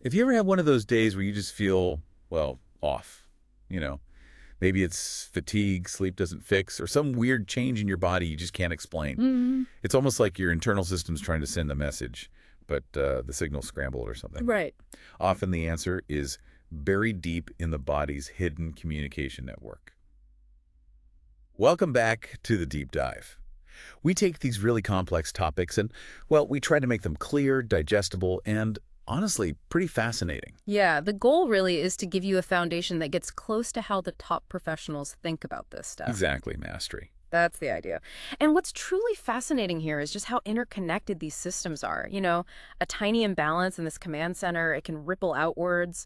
If you ever have one of those days where you just feel, well, off, you know, maybe it's fatigue, sleep doesn't fix, or some weird change in your body you just can't explain. Mm-hmm. It's almost like your internal system's trying to send a message, but the signal's scrambled or something. Right. Often the answer is buried deep in the body's hidden communication network. Welcome back to the Deep Dive. We take these really complex topics and, well, we try to make them clear, digestible, and honestly, pretty fascinating. Yeah, the goal really is to give you a foundation that gets close to how the top professionals think about this stuff. Exactly, mastery. That's the idea. And what's truly fascinating here is just how interconnected these systems are. You know, a tiny imbalance in this command center, it can ripple outwards,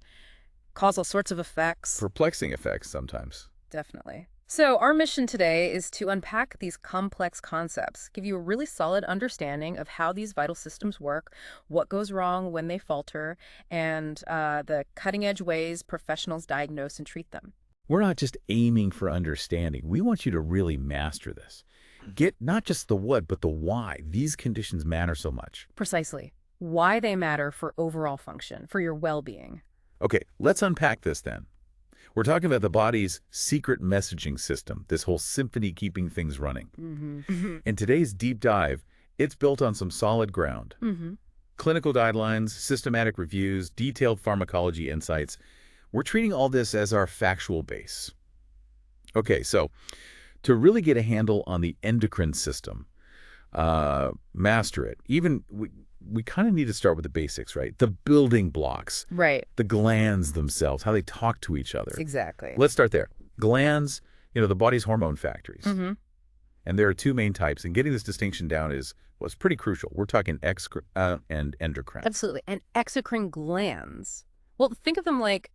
cause all sorts of effects. Perplexing effects sometimes. Definitely. So our mission today is to unpack these complex concepts, give you a really solid understanding of how these vital systems work, what goes wrong when they falter, and the cutting-edge ways professionals diagnose and treat them. We're not just aiming for understanding. We want you to really master this. Get not just the what, but the why these conditions matter so much. Precisely. Why they matter for overall function, for your well-being. Okay, let's unpack this then. We're talking about the body's secret messaging system, this whole symphony keeping things running. Mm-hmm. In today's deep dive, it's built on some solid ground. Mm-hmm. Clinical guidelines, systematic reviews, detailed pharmacology insights. We're treating all this as our factual base. Okay, so to really get a handle on the endocrine system, master it, we kind of need to start with the basics, right? The building blocks. Right. The glands themselves, how they talk to each other. Exactly. Let's start there. Glands, the body's hormone factories. Mm-hmm. And there are two main types, and getting this distinction down is pretty crucial. We're talking and endocrine. Absolutely. And exocrine glands. Well, think of them like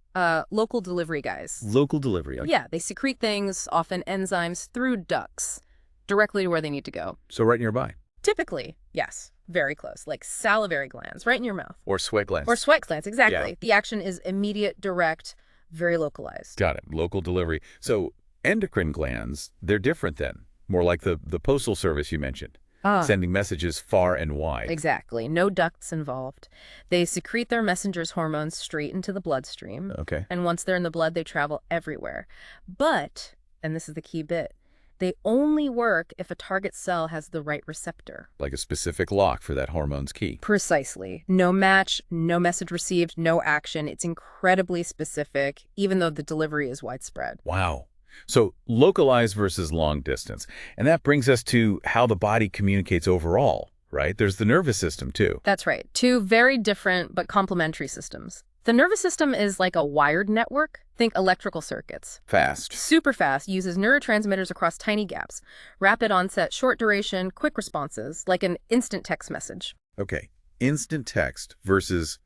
local delivery guys. Local delivery. Okay. Yeah, they secrete things, often enzymes, through ducts, directly to where they need to go. So right nearby. Typically, yes, very close, like salivary glands, right in your mouth. Or sweat glands. Or sweat glands, exactly. Yeah. The action is immediate, direct, very localized. Got it. Local delivery. So endocrine glands, they're different then. More like the postal service you mentioned. Sending messages far and wide. Exactly. No ducts involved. They secrete their messenger's hormones straight into the bloodstream. Okay. And once they're in the blood, they travel everywhere. But, and this is the key bit, they only work if a target cell has the right receptor. Like a specific lock for that hormone's key. Precisely. No match, no message received, no action. It's incredibly specific, even though the delivery is widespread. Wow. So localized versus long distance. And that brings us to how the body communicates overall, right? There's the nervous system, too. That's right. Two very different but complementary systems. The nervous system is like a wired network. Think electrical circuits. Fast. Super fast, uses neurotransmitters across tiny gaps. Rapid onset, short duration, quick responses, like an instant text message. Okay. Instant text versus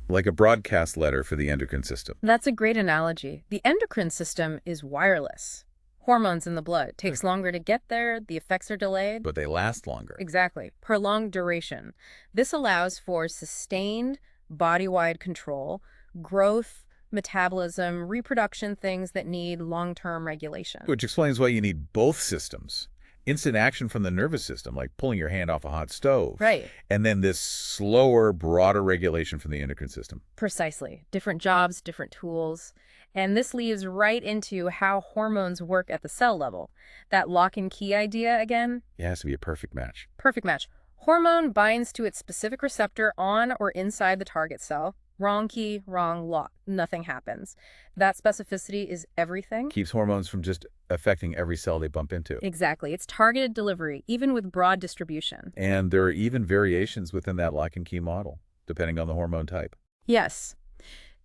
like a broadcast letter for the endocrine system. That's a great analogy. The endocrine system is wireless. Hormones in the blood. Takes longer to get there. The effects are delayed. But they last longer. Exactly. Prolonged duration. This allows for sustained body-wide control, growth, metabolism, reproduction, things that need long-term regulation. Which explains why you need both systems. Instant action from the nervous system, like pulling your hand off a hot stove. Right. And then this slower, broader regulation from the endocrine system. Precisely. Different jobs, different tools. And this leads right into how hormones work at the cell level. That lock and key idea again? It has to be a perfect match. Perfect match. Hormone binds to its specific receptor on or inside the target cell. Wrong key, wrong lock. Nothing happens. That specificity is everything. Keeps hormones from just affecting every cell they bump into. Exactly. It's targeted delivery, even with broad distribution. And there are even variations within that lock and key model, depending on the hormone type. Yes.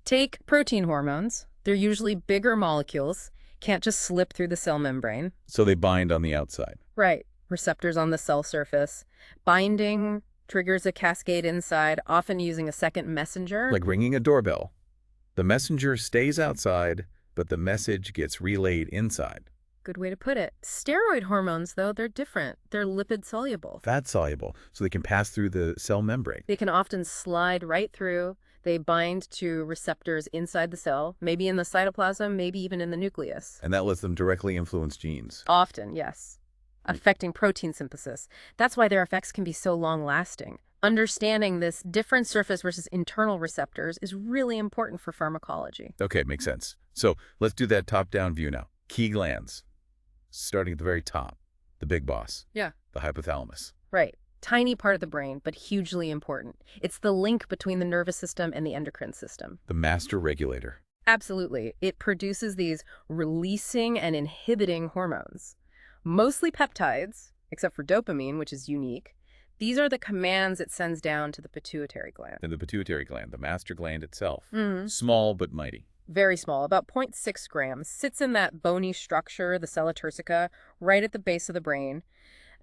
Take protein hormones. They're usually bigger molecules, can't just slip through the cell membrane. So they bind on the outside. Right. Receptors on the cell surface. Binding triggers a cascade inside, often using a second messenger. Like ringing a doorbell. The messenger stays outside, but the message gets relayed inside. Good way to put it. Steroid hormones, though, they're different. They're lipid-soluble. Fat-soluble, so they can pass through the cell membrane. They can often slide right through. They bind to receptors inside the cell, maybe in the cytoplasm, maybe even in the nucleus. And that lets them directly influence genes. Often, yes. Affecting protein synthesis. That's why their effects can be so long-lasting. Understanding this different surface versus internal receptors is really important for pharmacology. Okay, makes sense. So let's do that top-down view now. Key glands, starting at the very top, the big boss, Yeah. the hypothalamus. Right. Tiny part of the brain, but hugely important. It's the link between the nervous system and the endocrine system. The master regulator. Absolutely. It produces these releasing and inhibiting hormones. Mostly peptides, except for dopamine, which is unique. These are the commands it sends down to the pituitary gland. And the pituitary gland, the master gland itself. Mhm. Small but mighty. Very small, about 0.6 grams, sits in that bony structure, the sella turcica, right at the base of the brain,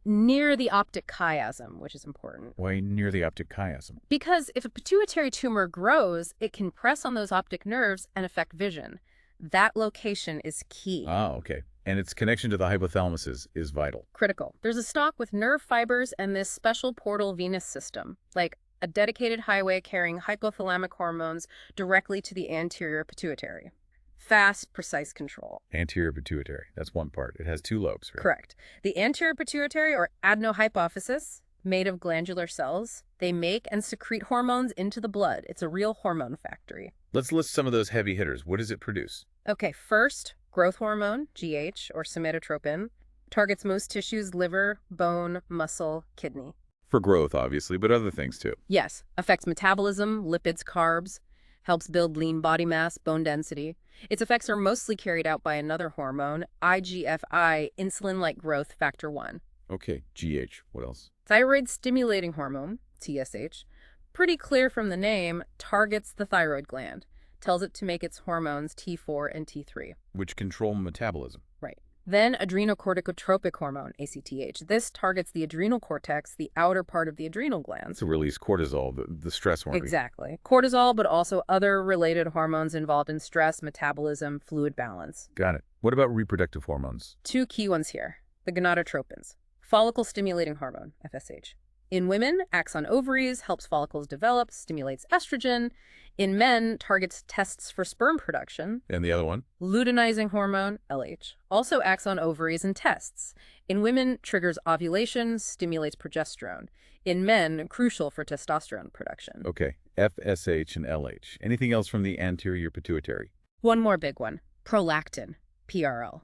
near the optic chiasm, which is important. Way near the optic chiasm. Because if a pituitary tumor grows, it can press on those optic nerves and affect vision. That location is key. Ah, okay. And its connection to the hypothalamus is vital. Critical. There's a stalk with nerve fibers and this special portal venous system, like a dedicated highway carrying hypothalamic hormones directly to the anterior pituitary. Fast, precise control. Anterior pituitary. That's one part. It has two lobes, right? Correct. The anterior pituitary, or adenohypophysis, made of glandular cells, they make and secrete hormones into the blood. It's a real hormone factory. Let's list some of those heavy hitters. What does it produce? Okay, first, growth hormone, GH, or somatotropin, targets most tissues: liver, bone, muscle, kidney. For growth, obviously, but other things too. Yes, affects metabolism, lipids, carbs, helps build lean body mass, bone density. Its effects are mostly carried out by another hormone, IGFI, insulin-like growth factor 1. Okay, GH. What else? Thyroid-stimulating hormone, TSH, pretty clear from the name, targets the thyroid gland, tells it to make its hormones T4 and T3. Which control metabolism. Right. Then adrenocorticotropic hormone, ACTH. This targets the adrenal cortex, the outer part of the adrenal glands. To release cortisol, the stress hormone. Exactly. Cortisol, but also other related hormones involved in stress, metabolism, fluid balance. Got it. What about reproductive hormones? Two key ones here. The gonadotropins. Follicle-stimulating hormone, FSH. In women, acts on ovaries, helps follicles develop, stimulates estrogen. In men, targets tests for sperm production. And the other one? Luteinizing hormone, LH, also acts on ovaries and tests. In women, triggers ovulation, stimulates progesterone. In men, crucial for testosterone production. Okay, FSH and LH. Anything else from the anterior pituitary? One more big one, prolactin, PRL.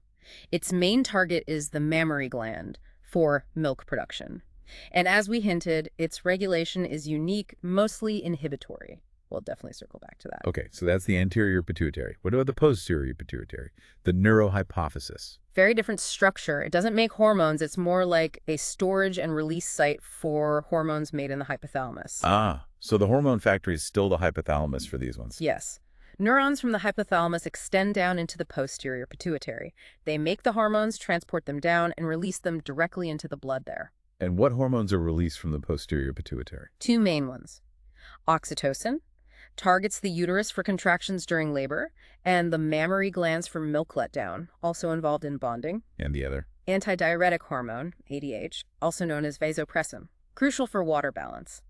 Its main target is the mammary gland for milk production. And as we hinted, its regulation is unique, mostly inhibitory. We'll definitely circle back to that. Okay, so that's the anterior pituitary. What about the posterior pituitary? The neurohypophysis. Very different structure. It doesn't make hormones. It's more like a storage and release site for hormones made in the hypothalamus. Ah, so the hormone factory is still the hypothalamus for these ones. Yes. Neurons from the hypothalamus extend down into the posterior pituitary. They make the hormones, transport them down, and release them directly into the blood there. And what hormones are released from the posterior pituitary? Two main ones. Oxytocin targets the uterus for contractions during labor, and the mammary glands for milk letdown, also involved in bonding. And the other? Antidiuretic hormone, ADH, also known as vasopressin, crucial for water balance.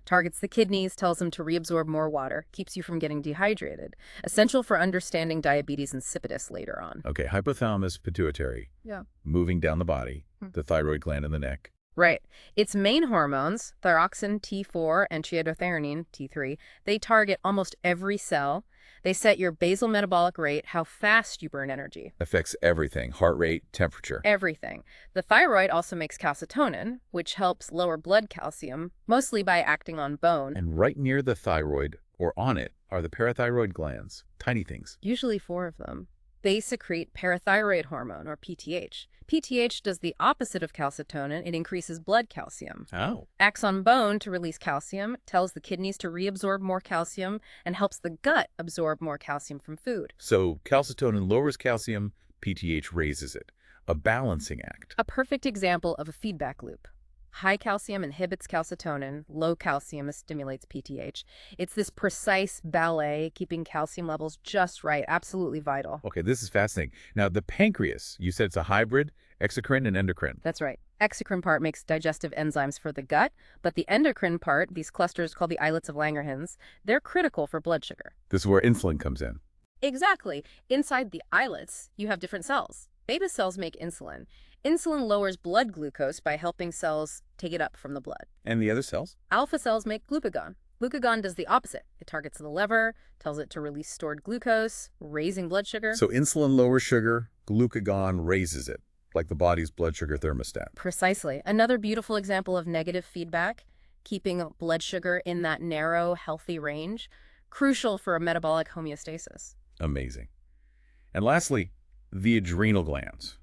Targets the kidneys, tells them to reabsorb more water, keeps you from getting dehydrated. Essential for understanding diabetes insipidus later on. Okay, hypothalamus, pituitary. Yeah. Moving down the body, the thyroid gland in the neck. Right. Its main hormones, thyroxine, T4, and triiodothyronine, T3, they target almost every cell. They set your basal metabolic rate, how fast you burn energy. Affects everything, heart rate, temperature. Everything. The thyroid also makes calcitonin, which helps lower blood calcium, mostly by acting on bone. And right near the thyroid, or on it, are the parathyroid glands, tiny things. Usually 4 of them. They secrete parathyroid hormone, or PTH. PTH does the opposite of calcitonin. It increases blood calcium. Oh. Acts on bone to release calcium, tells the kidneys to reabsorb more calcium, and helps the gut absorb more calcium from food. So calcitonin lowers calcium, PTH raises it. A balancing act. A perfect example of a feedback loop. High calcium inhibits calcitonin, low calcium stimulates PTH. It's this precise ballet, keeping calcium levels just right, absolutely vital. Okay, this is fascinating. Now, the pancreas, you said it's a hybrid, exocrine and endocrine. That's right. Exocrine part makes digestive enzymes for the gut, but the endocrine part, these clusters called the islets of Langerhans, they're critical for blood sugar. This is where insulin comes in. Exactly. Inside the islets, you have different cells. Beta cells make insulin. Insulin lowers blood glucose by helping cells take it up from the blood. And the other cells? Alpha cells make glucagon. Glucagon does the opposite. It targets the liver, tells it to release stored glucose, raising blood sugar. So insulin lowers sugar, glucagon raises it, like the body's blood sugar thermostat. Precisely. Another beautiful example of negative feedback, keeping blood sugar in that narrow, healthy range, crucial for a metabolic homeostasis. Amazing. And lastly, the adrenal glands.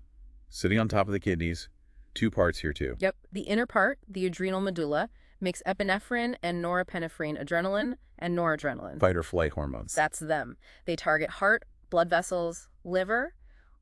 Sitting on top of the kidneys, two parts here too. Yep. The inner part, the adrenal medulla, makes epinephrine and norepinephrine, adrenaline and noradrenaline. Fight or flight hormones. That's them. They target heart, blood vessels, liver,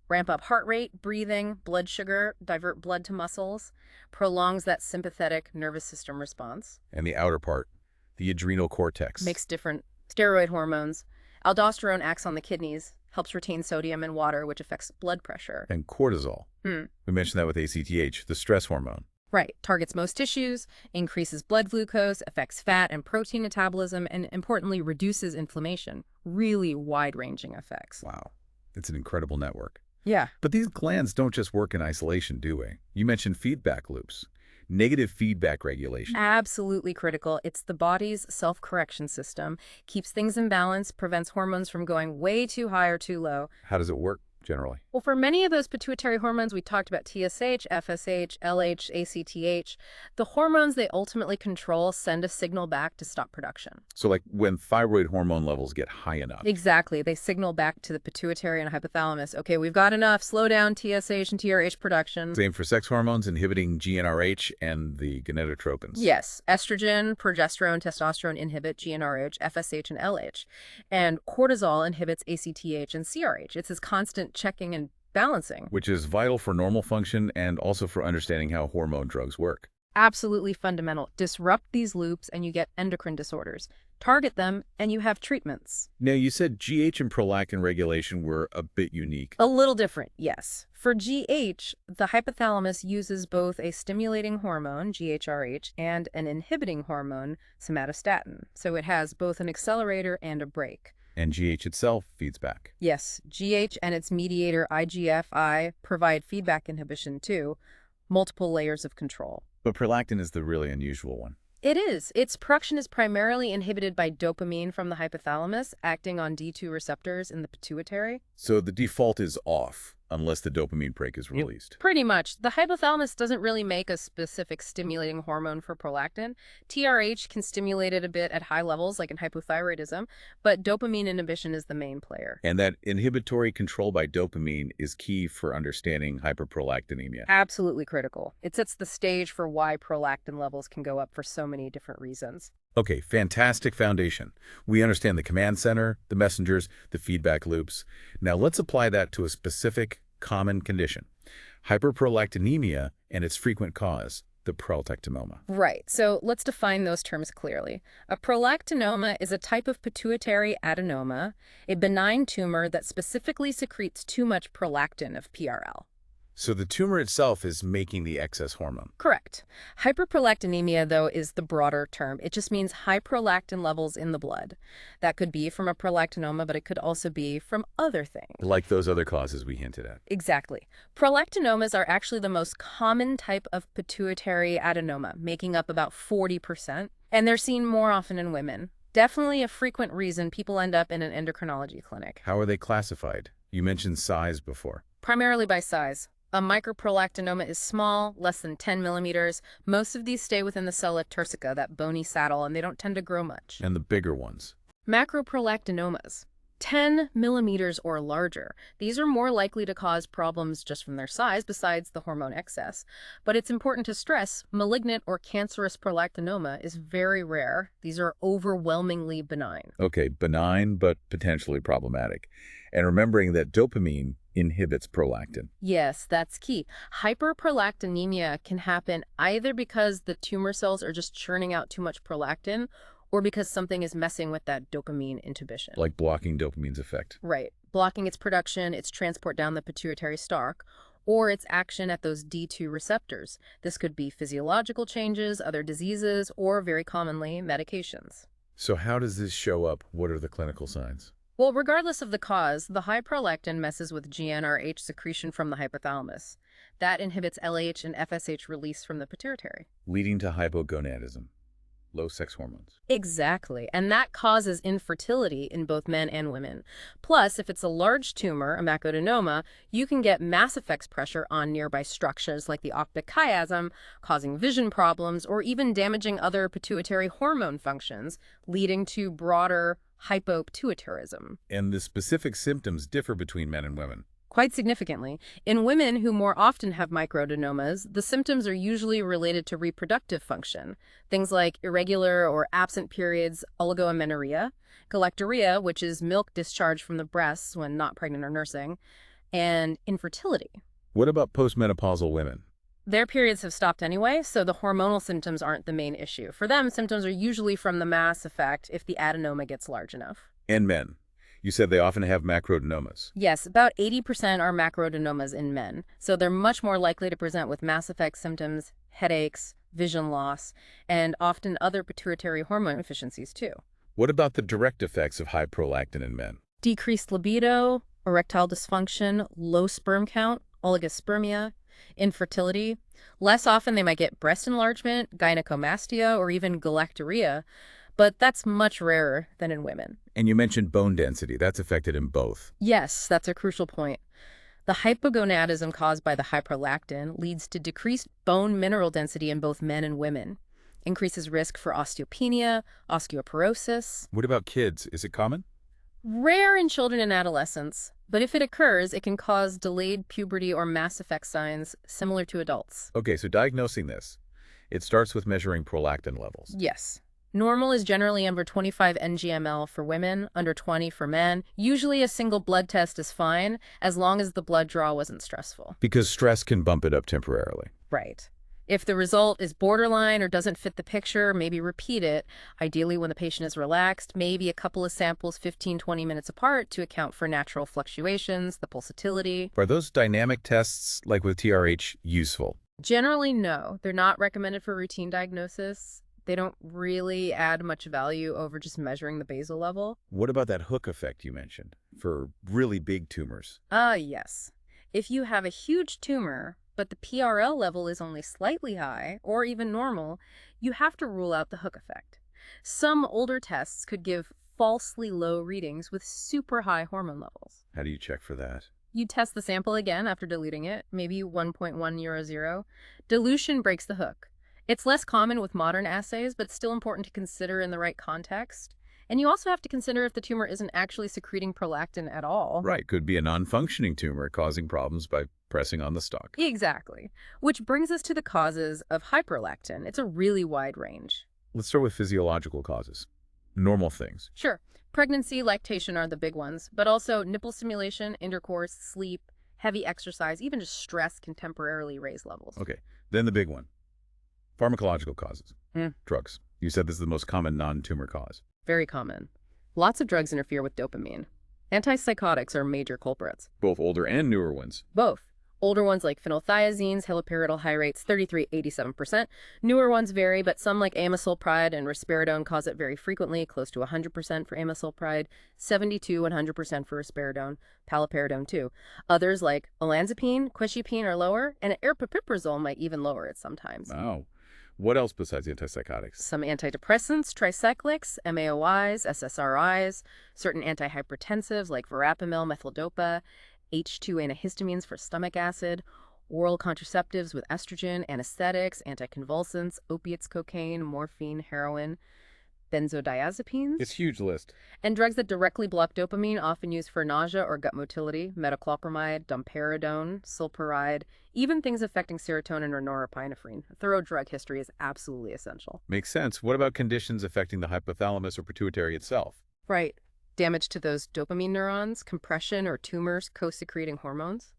ramp up heart rate, breathing, blood sugar, divert blood to muscles, prolongs that sympathetic nervous system response. And the outer part, the adrenal cortex. Makes different steroid hormones. Aldosterone acts on the kidneys, helps retain sodium and water, which affects blood pressure. And cortisol. We mentioned that with ACTH, the stress hormone. Right. Targets most tissues, increases blood glucose, affects fat and protein metabolism, and importantly, reduces inflammation. Really wide-ranging effects. Wow. It's an incredible network. Yeah. But these glands don't just work in isolation, do we? You mentioned feedback loops. Negative feedback regulation. Absolutely critical. It's the body's self-correction system. Keeps things in balance, prevents hormones from going way too high or too low. How does it work generally? Well, for many of those pituitary hormones, we talked about TSH, FSH, LH, ACTH. The hormones they ultimately control send a signal back to stop production. So like when thyroid hormone levels get high enough. Exactly. They signal back to the pituitary and hypothalamus. Okay, we've got enough. Slow down TSH and TRH production. Same for sex hormones, inhibiting GnRH and the gonadotropins. Yes. Estrogen, progesterone, testosterone inhibit GnRH, FSH, and LH. And cortisol inhibits ACTH and CRH. It's this constant checking and balancing. Which is vital for normal function and also for understanding how hormone drugs work. Absolutely fundamental. Disrupt these loops and you get endocrine disorders. Target them and you have treatments. Now, you said GH and prolactin regulation were a bit unique. A little different, yes. For GH, the hypothalamus uses both a stimulating hormone, GHRH, and an inhibiting hormone, somatostatin. So it has both an accelerator and a brake. And GH itself feeds back. Yes, GH and its mediator IGF-I provide feedback inhibition too, multiple layers of control. But prolactin is the really unusual one. It is. Its production is primarily inhibited by dopamine from the hypothalamus, acting on D2 receptors in the pituitary. So the default is off unless the dopamine brake is released. Pretty much. The hypothalamus doesn't really make a specific stimulating hormone for prolactin. TRH can stimulate it a bit at high levels, like in hypothyroidism, but dopamine inhibition is the main player. And that inhibitory control by dopamine is key for understanding hyperprolactinemia. Absolutely critical. It sets the stage for why prolactin levels can go up for so many different reasons. Okay, fantastic foundation. We understand the command center, the messengers, the feedback loops. Now let's apply that to a specific common condition, hyperprolactinemia and its frequent cause, the prolactinoma. Right. So let's define those terms clearly. A prolactinoma is a type of pituitary adenoma, a benign tumor that specifically secretes too much prolactin of PRL. So the tumor itself is making the excess hormone. Correct. Hyperprolactinemia, though, is the broader term. It just means high prolactin levels in the blood. That could be from a prolactinoma, but it could also be from other things. Like those other causes we hinted at. Exactly. Prolactinomas are actually the most common type of pituitary adenoma, making up about 40%. And they're seen more often in women. Definitely a frequent reason people end up in an endocrinology clinic. How are they classified? You mentioned size before. Primarily by size. A microprolactinoma is small, less than 10 millimeters. Most of these stay within the sella turcica, that bony saddle, and they don't tend to grow much. And the bigger ones? Macroprolactinomas, 10 millimeters or larger. These are more likely to cause problems just from their size, besides the hormone excess. But it's important to stress, malignant or cancerous prolactinoma is very rare. These are overwhelmingly benign. Okay, benign, but potentially problematic. And remembering that dopamine inhibits prolactin. Yes, that's key. Hyperprolactinemia can happen either because the tumor cells are just churning out too much prolactin or because something is messing with that dopamine inhibition. Like blocking dopamine's effect. Right. Blocking its production, its transport down the pituitary stalk, or its action at those D2 receptors. This could be physiological changes, other diseases, or very commonly, medications. So how does this show up? What are the clinical signs? Well, regardless of the cause, the high prolactin messes with GnRH secretion from the hypothalamus. That inhibits LH and FSH release from the pituitary. Leading to hypogonadism, low sex hormones. Exactly. And that causes infertility in both men and women. Plus, if it's a large tumor, a maculinoma, you can get mass effects pressure on nearby structures like the optic chiasm, causing vision problems or even damaging other pituitary hormone functions, leading to broader hypopituitarism. And the specific symptoms differ between men and women. Quite significantly. In women who more often have microadenomas, the symptoms are usually related to reproductive function. Things like irregular or absent periods, oligoamenorrhea, galactorrhea, which is milk discharge from the breasts when not pregnant or nursing, and infertility. What about postmenopausal women? Their periods have stopped anyway, so the hormonal symptoms aren't the main issue. For them, symptoms are usually from the mass effect if the adenoma gets large enough. And men. You said they often have macroadenomas. Yes, about 80% are macroadenomas in men, so they're much more likely to present with mass effect symptoms, headaches, vision loss, and often other pituitary hormone deficiencies too. What about the direct effects of high prolactin in men? Decreased libido, erectile dysfunction, low sperm count, oligospermia, infertility. Less often they might get breast enlargement, gynecomastia, or even galactorrhea, but that's much rarer than in women. And you mentioned bone density. That's affected in both. Yes, that's a crucial point. The hypogonadism caused by the hyperlactin leads to decreased bone mineral density in both men and women, increases risk for osteopenia, osteoporosis. What about kids? Is it common? Rare in children and adolescents, but if it occurs, it can cause delayed puberty or mass effect signs similar to adults. Okay, so diagnosing this, it starts with measuring prolactin levels. Yes. Normal is generally under 25 ng/ml for women, under 20 for men. Usually a single blood test is fine, as long as the blood draw wasn't stressful. Because stress can bump it up temporarily. Right. If the result is borderline or doesn't fit the picture, maybe repeat it, ideally when the patient is relaxed, maybe a couple of samples 15-20 minutes apart to account for natural fluctuations, the pulsatility. Are those dynamic tests, like with TRH, useful? Generally, no. They're not recommended for routine diagnosis. They don't really add much value over just measuring the basal level. What about that hook effect you mentioned for really big tumors? Yes. If you have a huge tumor, but the PRL level is only slightly high, or even normal, you have to rule out the hook effect. Some older tests could give falsely low readings with super high hormone levels. How do you check for that? You test the sample again after diluting it, maybe 1.1/0. Dilution breaks the hook. It's less common with modern assays, but still important to consider in the right context. And you also have to consider if the tumor isn't actually secreting prolactin at all. Right, could be a non-functioning tumor causing problems by pressing on the stalk. Exactly. Which brings us to the causes of hyperlactin. It's a really wide range. Let's start with physiological causes. Normal things. Sure, pregnancy, lactation are the big ones, but also nipple stimulation, intercourse, sleep, heavy exercise, even just stress can temporarily raise levels. Okay, then the big one. Pharmacological causes. Drugs. You said this is the most common non-tumor cause. Very common. Lots of drugs interfere with dopamine. Antipsychotics are major culprits. Both older and newer ones. Both. Older ones like phenothiazines, haloperidol high rates, 33-87%. Newer ones vary, but some like amisulpride and risperidone cause it very frequently, close to 100% for amisulpride, 72-100% for risperidone, paliperidone too. Others like olanzapine, quetiapine are lower, and aripiprazole might even lower it sometimes. Wow. What else besides antipsychotics? Some antidepressants, tricyclics, MAOIs, SSRIs, certain antihypertensives like verapamil, methyl-dopa, H2 antihistamines for stomach acid, oral contraceptives with estrogen, anesthetics, anticonvulsants, opiates, cocaine, morphine, heroin, benzodiazepines. It's a huge list. And drugs that directly block dopamine, often used for nausea or gut motility, metoclopramide, domperidone, sulpiride, even things affecting serotonin or norepinephrine. A thorough drug history is absolutely essential. Makes sense. What about conditions affecting the hypothalamus or pituitary itself? Right. Damage to those dopamine neurons, compression or tumors co-secreting hormones.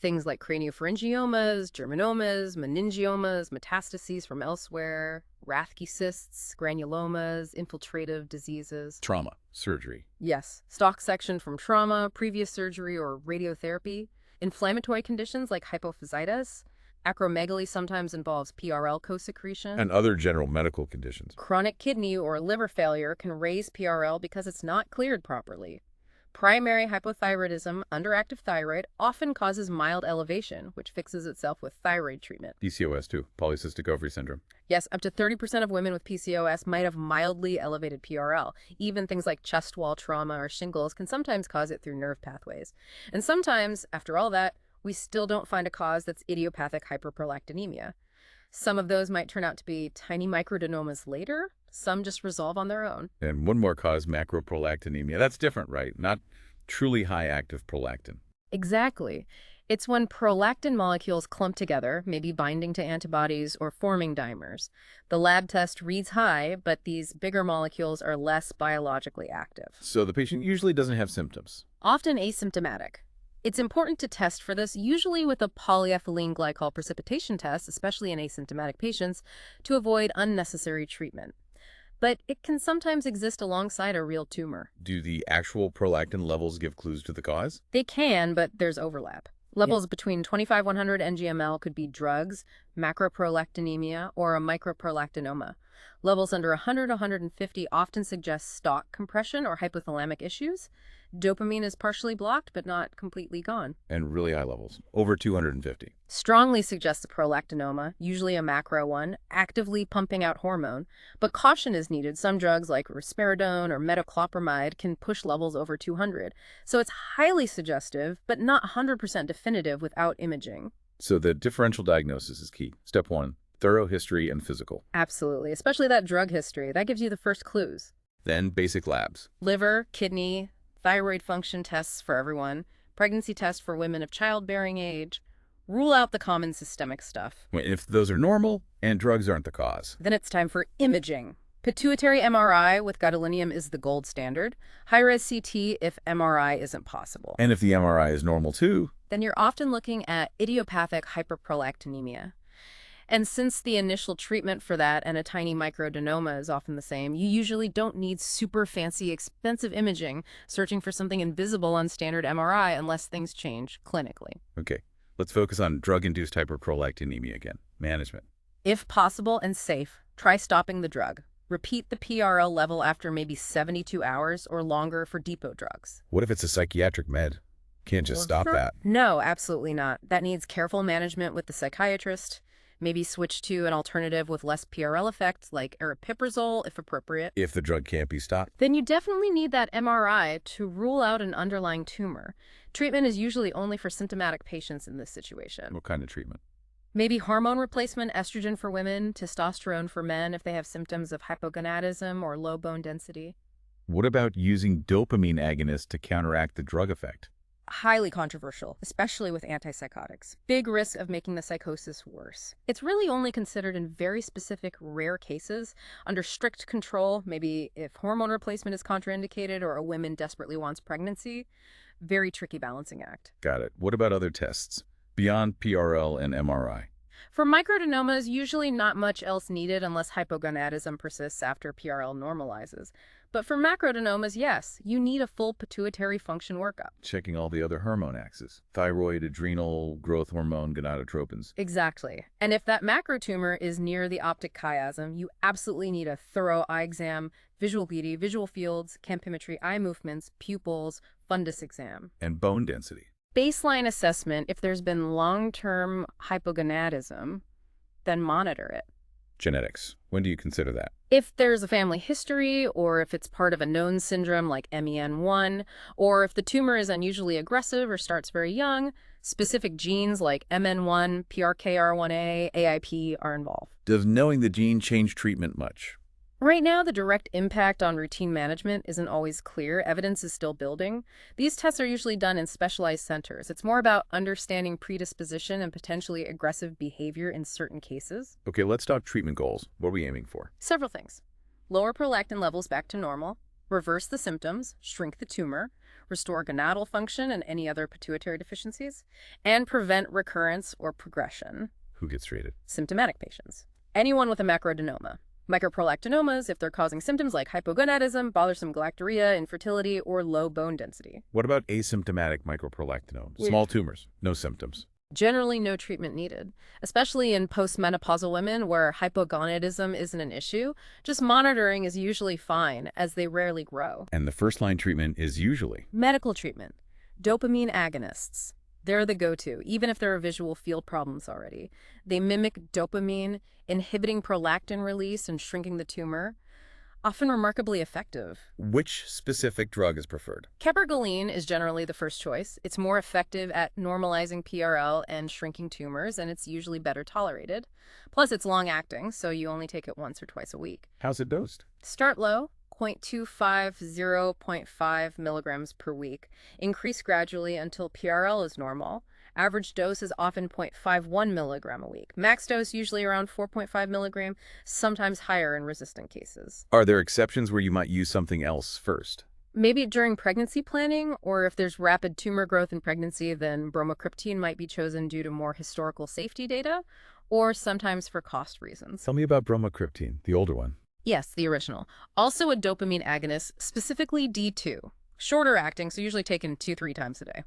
Things like craniopharyngiomas, germinomas, meningiomas, metastases from elsewhere, Rathke cysts, granulomas, infiltrative diseases. Trauma, surgery. Yes, stalk section from trauma, previous surgery, or radiotherapy. Inflammatory conditions like hypophysitis. Acromegaly sometimes involves PRL co-secretion. And other general medical conditions. Chronic kidney or liver failure can raise PRL because it's not cleared properly. Primary hypothyroidism, underactive thyroid, often causes mild elevation, which fixes itself with thyroid treatment. PCOS too, polycystic ovary syndrome. Yes, up to 30% of women with PCOS might have mildly elevated PRL. Even things like chest wall trauma or shingles can sometimes cause it through nerve pathways. And sometimes, after all that, we still don't find a cause that's idiopathic hyperprolactinemia. Some of those might turn out to be tiny microdenomas later. Some just resolve on their own. And one more cause, macroprolactinemia. That's different, right? Not truly high active prolactin. Exactly. It's when prolactin molecules clump together, maybe binding to antibodies or forming dimers. The lab test reads high, but these bigger molecules are less biologically active. So the patient usually doesn't have symptoms. Often asymptomatic. It's important to test for this, usually with a polyethylene glycol precipitation test, especially in asymptomatic patients, to avoid unnecessary treatment. But it can sometimes exist alongside a real tumor. Do the actual prolactin levels give clues to the cause? They can, but there's overlap. Levels between 25-100 ng/ml could be drugs, macroprolactinemia, or a microprolactinoma. Levels under 100-150 often suggest stalk compression or hypothalamic issues. Dopamine is partially blocked, but not completely gone. And really high levels, over 250. Strongly suggests a prolactinoma, usually a macro one, actively pumping out hormone. But caution is needed. Some drugs like risperidone or metoclopramide can push levels over 200. So it's highly suggestive, but not 100% definitive without imaging. So the differential diagnosis is key. Step 1, thorough history and physical. Absolutely, especially that drug history. That gives you the first clues. Then basic labs. Liver, kidney, thyroid function tests for everyone, pregnancy tests for women of childbearing age. Rule out the common systemic stuff. If those are normal and drugs aren't the cause. Then it's time for imaging. Pituitary MRI with gadolinium is the gold standard. High-res CT if MRI isn't possible. And if the MRI is normal too, then you're often looking at idiopathic hyperprolactinemia. And since the initial treatment for that and a tiny microdenoma is often the same, you usually don't need super fancy, expensive imaging searching for something invisible on standard MRI unless things change clinically. Okay, let's focus on drug-induced hyperprolactinemia again. Management. If possible and safe, try stopping the drug. Repeat the PRL level after maybe 72 hours or longer for depot drugs. What if it's a psychiatric med? Can't just stop that. No, absolutely not. That needs careful management with the psychiatrist. Maybe switch to an alternative with less PRL effect, like aripiprazole, if appropriate. If the drug can't be stopped. Then you definitely need that MRI to rule out an underlying tumor. Treatment is usually only for symptomatic patients in this situation. What kind of treatment? Maybe hormone replacement, estrogen for women, testosterone for men if they have symptoms of hypogonadism or low bone density. What about using dopamine agonists to counteract the drug effect? Highly controversial, especially with antipsychotics. Big risk of making the psychosis worse. It's really only considered in very specific, rare cases, under strict control, maybe if hormone replacement is contraindicated or a woman desperately wants pregnancy. Very tricky balancing act. Got it. What about other tests, beyond PRL and MRI? For microdenomas, usually not much else needed unless hypogonadism persists after PRL normalizes. But for macrodenomas, yes, you need a full pituitary function workup. Checking all the other hormone axes. Thyroid, adrenal, growth hormone, gonadotropins. Exactly. And if that macrotumor is near the optic chiasm, you absolutely need a thorough eye exam, visual acuity, visual fields, campimetry, eye movements, pupils, fundus exam. And bone density. Baseline assessment, if there's been long-term hypogonadism, then monitor it. Genetics. When do you consider that? If there's a family history, or if it's part of a known syndrome like MEN1, or if the tumor is unusually aggressive or starts very young, specific genes like MN1, PRKR1A, AIP are involved. Does knowing the gene change treatment much? Right now, the direct impact on routine management isn't always clear. Evidence is still building. These tests are usually done in specialized centers. It's more about understanding predisposition and potentially aggressive behavior in certain cases. Okay, let's talk treatment goals. What are we aiming for? Several things. Lower prolactin levels back to normal, reverse the symptoms, shrink the tumor, restore gonadal function and any other pituitary deficiencies, and prevent recurrence or progression. Who gets treated? Symptomatic patients. Anyone with a macrodenoma. Microprolactinomas if they're causing symptoms like hypogonadism, bothersome galactorrhea, infertility, or low bone density. What about asymptomatic microprolactinoma? Small tumors, no symptoms. Generally, no treatment needed, especially in postmenopausal women where hypogonadism isn't an issue. Just monitoring is usually fine, as they rarely grow. And the first-line treatment is usually? Medical treatment. Dopamine agonists. They're the go-to, even if there are visual field problems already. They mimic dopamine, inhibiting prolactin release and shrinking the tumor, often remarkably effective. Which specific drug is preferred? Cabergoline is generally the first choice. It's more effective at normalizing PRL and shrinking tumors, and it's usually better tolerated. Plus, it's long-acting, so you only take it once or twice a week. How's it dosed? Start low, 0.25, 0.5 milligrams per week. Increase gradually until PRL is normal. Average dose is often 0.51 milligram a week. Max dose usually around 4.5 milligram, sometimes higher in resistant cases. Are there exceptions where you might use something else first? Maybe during pregnancy planning, or if there's rapid tumor growth in pregnancy, then bromocriptine might be chosen due to more historical safety data, or sometimes for cost reasons. Tell me about bromocriptine, the older one. Yes, the original. Also a dopamine agonist, specifically D2. Shorter acting, so usually taken 2-3 times a day.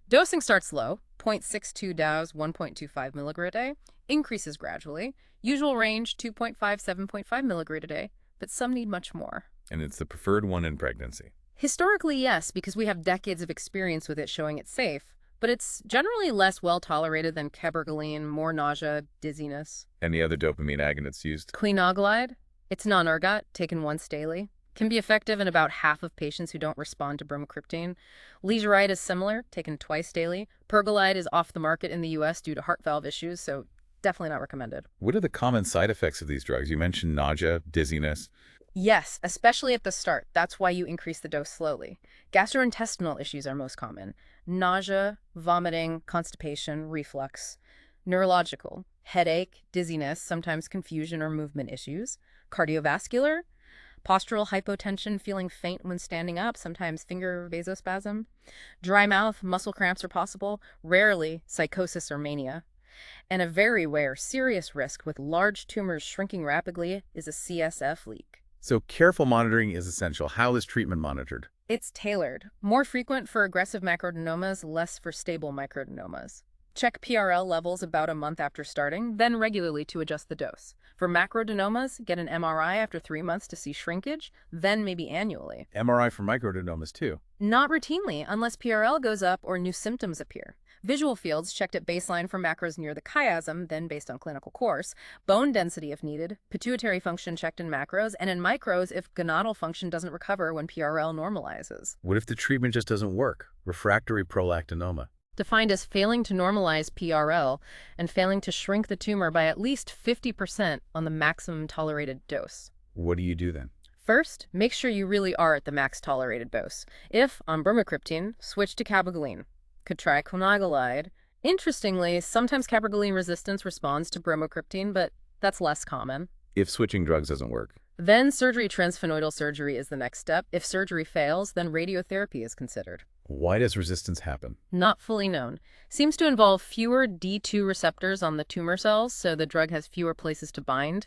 Dosing starts low, 0.62 DAOs, 1.25 milligram a day, increases gradually. Usual range, 2.5, 7.5 milligram a day, but some need much more. And it's the preferred one in pregnancy. Historically, yes, because we have decades of experience with it showing it's safe, but it's generally less well-tolerated than cabergoline, more nausea, dizziness. Any other dopamine agonists used? Quinaglide, it's non-ergot, taken once daily. Can be effective in about half of patients who don't respond to bromocriptine. Lizuride is similar, taken twice daily. Pergolide is off the market in the U.S. due to heart valve issues, so definitely not recommended. What are the common side effects of these drugs? You mentioned nausea, dizziness. Yes, especially at the start. That's why you increase the dose slowly. Gastrointestinal issues are most common. Nausea, vomiting, constipation, reflux. Neurological, headache, dizziness, sometimes confusion or movement issues. Cardiovascular, postural hypotension, feeling faint when standing up, sometimes finger vasospasm. Dry mouth, muscle cramps are possible, rarely psychosis or mania. And a very rare serious risk with large tumors shrinking rapidly is a CSF leak. So careful monitoring is essential. How is treatment monitored? It's tailored. More frequent for aggressive macrodenomas, less for stable microdenomas. Check PRL levels about a month after starting, then regularly to adjust the dose. For macrodenomas, get an MRI after 3 months to see shrinkage, then maybe annually. MRI for microdenomas too. Not routinely, unless PRL goes up or new symptoms appear. Visual fields checked at baseline for macros near the chiasm, then based on clinical course. Bone density if needed. Pituitary function checked in macros, and in micros if gonadal function doesn't recover when PRL normalizes. What if the treatment just doesn't work? Refractory prolactinoma. Defined as failing to normalize PRL and failing to shrink the tumor by at least 50% on the maximum tolerated dose. What do you do then? First, make sure you really are at the max tolerated dose. If on bromocriptine, switch to cabergoline. Could try quinaglide. Interestingly, sometimes cabergoline resistance responds to bromocriptine, but that's less common. If switching drugs doesn't work? Then surgery, transsphenoidal surgery is the next step. If surgery fails, then radiotherapy is considered. Why does resistance happen? Not fully known. Seems to involve fewer D2 receptors on the tumor cells, so the drug has fewer places to bind.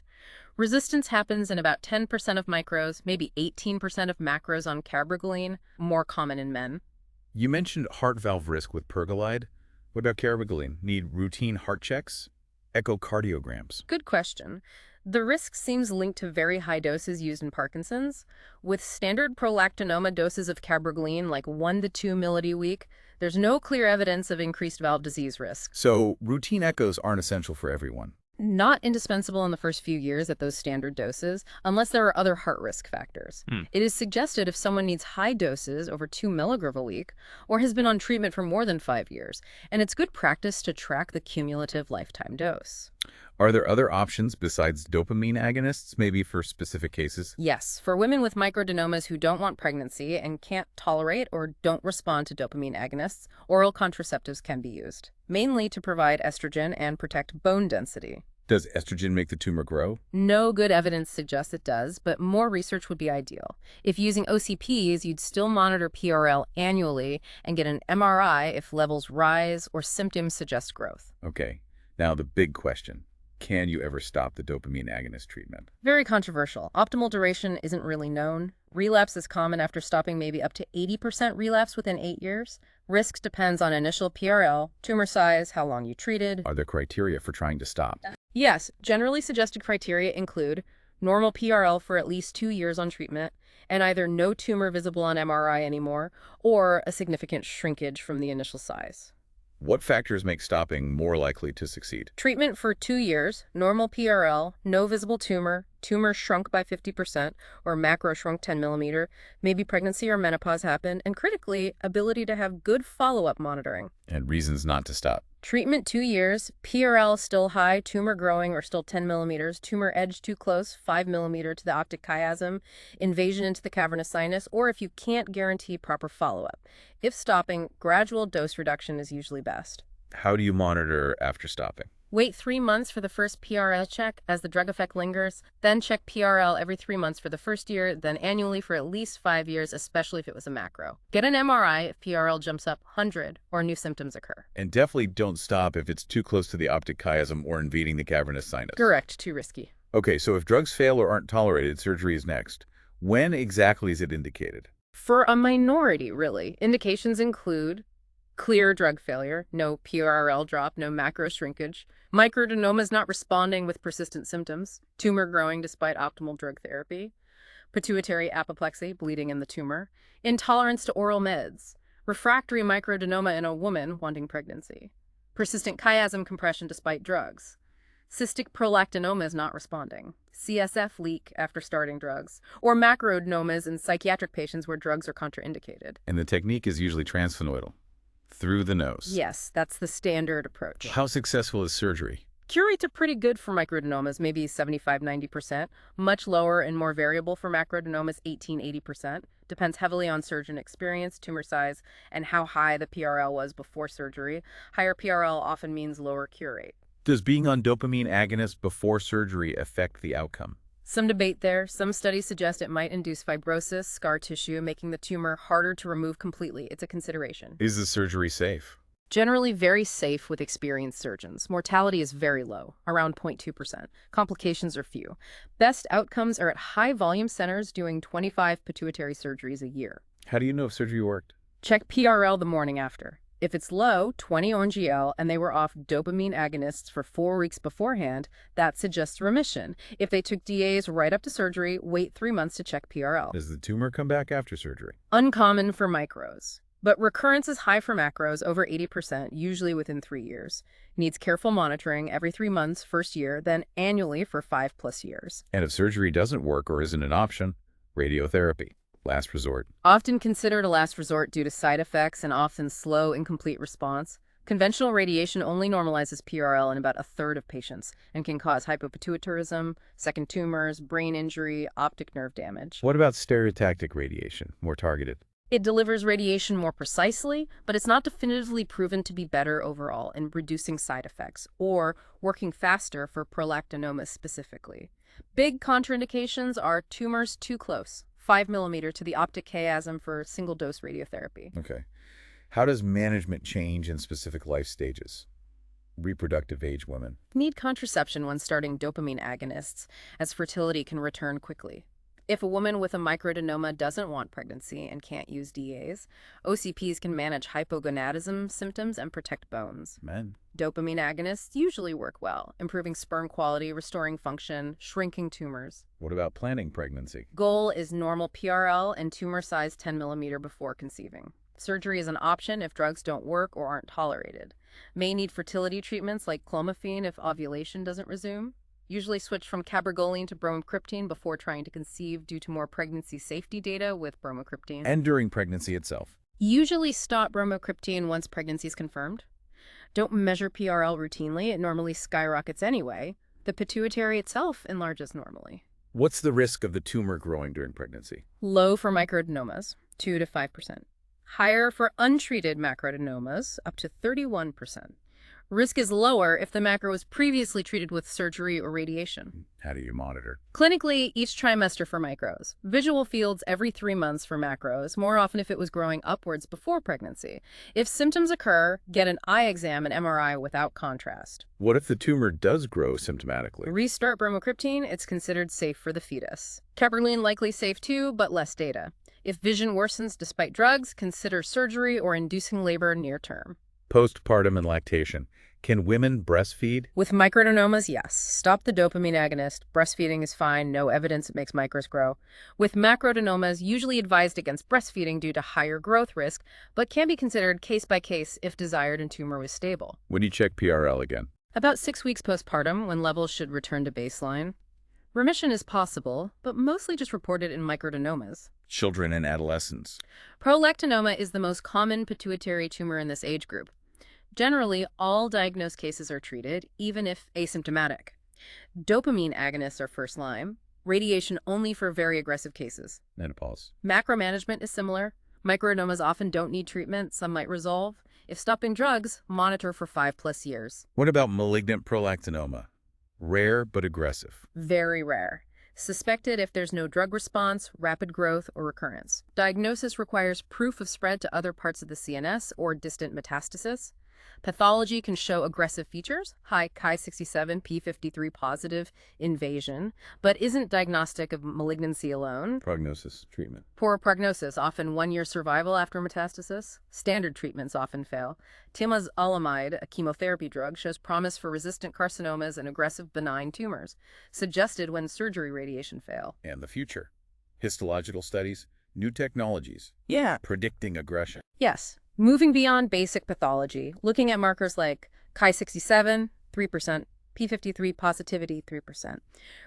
Resistance happens in about 10% of micros, maybe 18% of macros on cabergoline, more common in men. You mentioned heart valve risk with pergolide. What about cabergoline? Need routine heart checks? Echocardiograms? Good question. The risk seems linked to very high doses used in Parkinson's. With standard prolactinoma doses of cabergoline, like 1 to 2 milliliter a week, there's no clear evidence of increased valve disease risk. So routine echoes aren't essential for everyone. Not indispensable in the first few years at those standard doses, unless there are other heart risk factors. It is suggested if someone needs high doses, over 2 milligrams a week, or has been on treatment for more than 5 years, and it's good practice to track the cumulative lifetime dose. Are there other options besides dopamine agonists, maybe for specific cases? Yes, for women with microdenomas who don't want pregnancy and can't tolerate or don't respond to dopamine agonists, oral contraceptives can be used, mainly to provide estrogen and protect bone density. Does estrogen make the tumor grow? No good evidence suggests it does, but more research would be ideal. If using OCPs, you'd still monitor PRL annually and get an MRI if levels rise or symptoms suggest growth. Okay, now the big question. Can you ever stop the dopamine agonist treatment? Very controversial. Optimal duration isn't really known. Relapse is common after stopping, maybe up to 80% relapse within 8 years. Risk depends on initial PRL, tumor size, how long you treated. Are there criteria for trying to stop? Yes, generally suggested criteria include normal PRL for at least 2 years on treatment, and either no tumor visible on MRI anymore, or a significant shrinkage from the initial size. What factors make stopping more likely to succeed? Treatment for 2 years, normal PRL, no visible tumor, tumor shrunk by 50%, or macro shrunk 10 millimeter, maybe pregnancy or menopause happened, and critically, ability to have good follow-up monitoring. And reasons not to stop? Treatment 2 years, PRL still high, tumor growing or still 10 millimeters, tumor edge too close, 5 millimeter to the optic chiasm, invasion into the cavernous sinus, or if you can't guarantee proper follow-up. If stopping, gradual dose reduction is usually best. How do you monitor after stopping? Wait 3 months for the first PRL check as the drug effect lingers, then check PRL every 3 months for the first year, then annually for at least 5 years, especially if it was a macro. Get an MRI if PRL jumps up 100 or new symptoms occur. And definitely don't stop if it's too close to the optic chiasm or invading the cavernous sinus. Correct, too risky. Okay, so if drugs fail or aren't tolerated, surgery is next. When exactly is it indicated? For a minority, really. Indications include clear drug failure, no PRL drop, no macro shrinkage, microadenoma not responding with persistent symptoms, tumor growing despite optimal drug therapy, pituitary apoplexy, bleeding in the tumor, intolerance to oral meds, refractory microadenoma in a woman wanting pregnancy, persistent chiasm compression despite drugs, cystic prolactinoma is not responding, CSF leak after starting drugs, or macroadenomas in psychiatric patients where drugs are contraindicated. And the technique is usually transphenoidal, through the nose. Yes, that's the standard approach. How successful is surgery? Cure rates are pretty good for microadenomas, maybe 75–90%. Much lower and more variable for macroadenomas, 18–80%. Depends heavily on surgeon experience, tumor size, and how high the PRL was before surgery. Higher PRL often means lower cure rate. Does being on dopamine agonists before surgery affect the outcome? Some debate there. Some studies suggest it might induce fibrosis, scar tissue, making the tumor harder to remove completely. It's a consideration. Is the surgery safe? Generally very safe with experienced surgeons. Mortality is very low, around 0.2%. Complications are few. Best outcomes are at high-volume centers doing 25 pituitary surgeries a year. How do you know if surgery worked? Check PRL the morning after. If it's low, 20 ONGL, and they were off dopamine agonists for 4 weeks beforehand, that suggests remission. If they took DAs right up to surgery, wait 3 months to check PRL. Does the tumor come back after surgery? Uncommon for micros. But recurrence is high for macros, over 80%, usually within 3 years. Needs careful monitoring every 3 months, first year, then annually for 5+ years. And if surgery doesn't work or isn't an option, radiotherapy, last resort. Often considered a last resort due to side effects and often slow, incomplete response. Conventional radiation only normalizes PRL in about a third of patients and can cause hypopituitarism, second tumors, brain injury, optic nerve damage. What about stereotactic radiation, more targeted? It delivers radiation more precisely, but it's not definitively proven to be better overall in reducing side effects or working faster for prolactinoma specifically. Big contraindications are tumors too close, 5 millimeter to the optic chiasm for single-dose radiotherapy. Okay. How does management change in specific life stages? Reproductive age women. Need contraception when starting dopamine agonists, as fertility can return quickly. If a woman with a microadenoma doesn't want pregnancy and can't use DAs, OCPs can manage hypogonadism symptoms and protect bones. Men. Dopamine agonists usually work well, improving sperm quality, restoring function, shrinking tumors. What about planning pregnancy? Goal is normal PRL and tumor size 10 millimeter before conceiving. Surgery is an option if drugs don't work or aren't tolerated. May need fertility treatments like clomiphene if ovulation doesn't resume. Usually switch from cabergoline to bromocriptine before trying to conceive due to more pregnancy safety data with bromocriptine. And during pregnancy itself. Usually stop bromocriptine once pregnancy is confirmed. Don't measure PRL routinely. It normally skyrockets anyway. The pituitary itself enlarges normally. What's the risk of the tumor growing during pregnancy? Low for microadenomas, 2 to 5%. Higher for untreated macroadenomas, up to 31%. Risk is lower if the macro was previously treated with surgery or radiation. How do you monitor? Clinically, each trimester for micros. Visual fields every 3 months for macros, more often if it was growing upwards before pregnancy. If symptoms occur, get an eye exam and MRI without contrast. What if the tumor does grow symptomatically? Restart bromocriptine, it's considered safe for the fetus. Cabergoline likely safe too, but less data. If vision worsens despite drugs, consider surgery or inducing labor near term. Postpartum and lactation. Can women breastfeed? With microdenomas, yes. Stop the dopamine agonist. Breastfeeding is fine. No evidence it makes micros grow. With macrodenomas, usually advised against breastfeeding due to higher growth risk, but can be considered case by case if desired and tumor was stable. When do you check PRL again? About 6 weeks postpartum, when levels should return to baseline. Remission is possible, but mostly just reported in microdenomas. Children and adolescents. Prolactinoma is the most common pituitary tumor in this age group. Generally, all diagnosed cases are treated, even if asymptomatic. Dopamine agonists are first line, radiation only for very aggressive cases. Menopause. Macro management is similar. Microadenoma often don't need treatment, some might resolve. If stopping drugs, monitor for 5+ years. What about malignant prolactinoma? Rare but aggressive. Very rare. Suspected if there's no drug response, rapid growth, or recurrence. Diagnosis requires proof of spread to other parts of the CNS or distant metastasis. Pathology can show aggressive features, high Ki67, P53 positive invasion, but isn't diagnostic of malignancy alone. Prognosis, treatment. Poor prognosis, often 1-year survival after metastasis. Standard treatments often fail. Temozolomide, a chemotherapy drug, shows promise for resistant carcinomas and aggressive benign tumors, suggested when surgery radiation fail. And the future. Histological studies, new technologies. Yeah. Predicting aggression. Yes. Moving beyond basic pathology, looking at markers like Ki67, 3%, P53 positivity, 3%.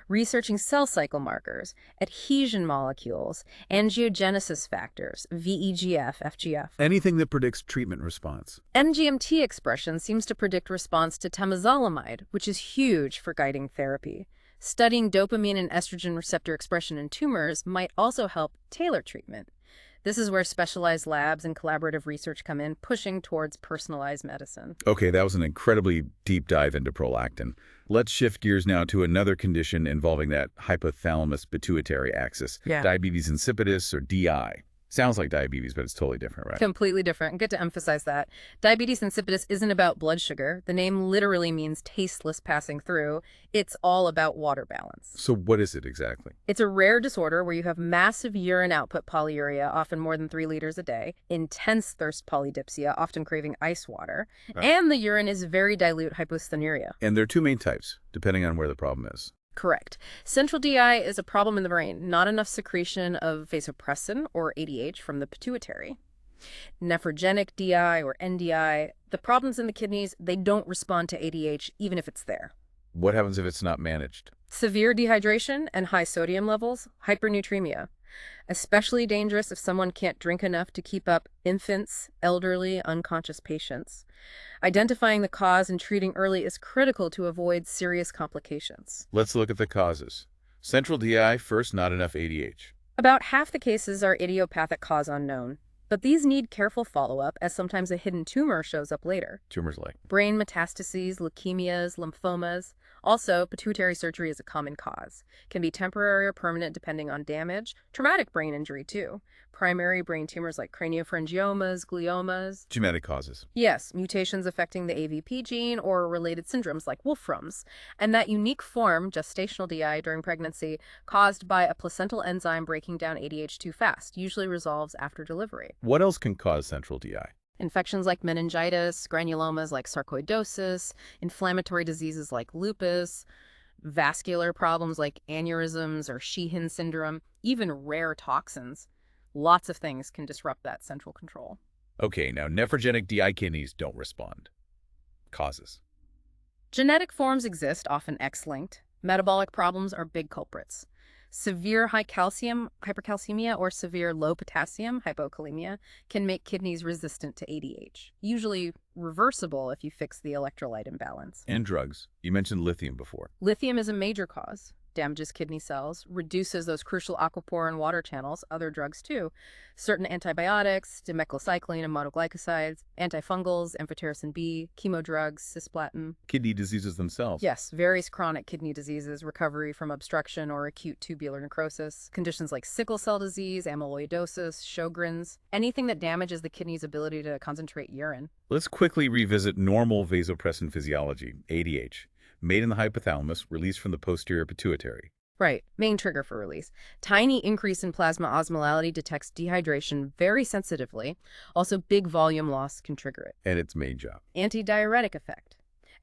Researching cell cycle markers, adhesion molecules, angiogenesis factors, VEGF, FGF. Anything that predicts treatment response. NGMT expression seems to predict response to temozolomide, which is huge for guiding therapy. Studying dopamine and estrogen receptor expression in tumors might also help tailor treatment. This is where specialized labs and collaborative research come in, pushing towards personalized medicine. Okay, that was an incredibly deep dive into prolactin. Let's shift gears now to another condition involving that hypothalamus pituitary axis. Yeah. Diabetes insipidus, or DI. Sounds like diabetes, but it's totally different, right? Completely different. Good to emphasize that. Diabetes insipidus isn't about blood sugar. The name literally means tasteless passing through. It's all about water balance. So what is it exactly? It's a rare disorder where you have massive urine output polyuria, often more than 3 liters a day, intense thirst polydipsia, often craving ice water, and the urine is very dilute hyposthenuria. And there are 2 main types, depending on where the problem is. Correct. Central DI is a problem in the brain, not enough secretion of vasopressin, or ADH, from the pituitary. Nephrogenic DI, or NDI, the problems in the kidneys, they don't respond to ADH even if it's there. What happens if it's not managed? Severe dehydration and high sodium levels, hypernatremia. Especially dangerous if someone can't drink enough to keep up infants, elderly, unconscious patients. Identifying the cause and treating early is critical to avoid serious complications. Let's look at the causes. Central DI, first, not enough ADH. About half the cases are idiopathic cause unknown, but these need careful follow-up as sometimes a hidden tumor shows up later. Tumors like? Brain metastases, leukemias, lymphomas. Also, pituitary surgery is a common cause. Can be temporary or permanent depending on damage. Traumatic brain injury, too. Primary brain tumors like craniopharyngiomas, gliomas. Genetic causes. Yes, mutations affecting the AVP gene or related syndromes like Wolfram's. And that unique form, gestational DI during pregnancy, caused by a placental enzyme breaking down ADH too fast, usually resolves after delivery. What else can cause central DI? Infections like meningitis, granulomas like sarcoidosis, inflammatory diseases like lupus, vascular problems like aneurysms or Sheehan syndrome, even rare toxins. Lots of things can disrupt that central control. Okay, now nephrogenic DI kidneys don't respond. Causes. Genetic forms exist, often X-linked. Metabolic problems are big culprits. Severe high calcium hypercalcemia or severe low potassium hypokalemia can make kidneys resistant to ADH, usually reversible if you fix the electrolyte imbalance. And drugs. You mentioned lithium before. Lithium is a major cause. damages kidney cells, reduces those crucial aquaporin and water channels, other drugs too. Certain antibiotics, dimethylcycline and monoglycosides, antifungals, amphotericin B, chemodrugs, cisplatin. Kidney diseases themselves. Yes, various chronic kidney diseases, recovery from obstruction or acute tubular necrosis, conditions like sickle cell disease, amyloidosis, Sjogren's, anything that damages the kidney's ability to concentrate urine. Let's quickly revisit normal vasopressin physiology, ADH, made in the hypothalamus, released from the posterior pituitary. Right, main trigger for release. Tiny increase in plasma osmolality detects dehydration very sensitively. Also, big volume loss can trigger it. And its main job. Antidiuretic effect.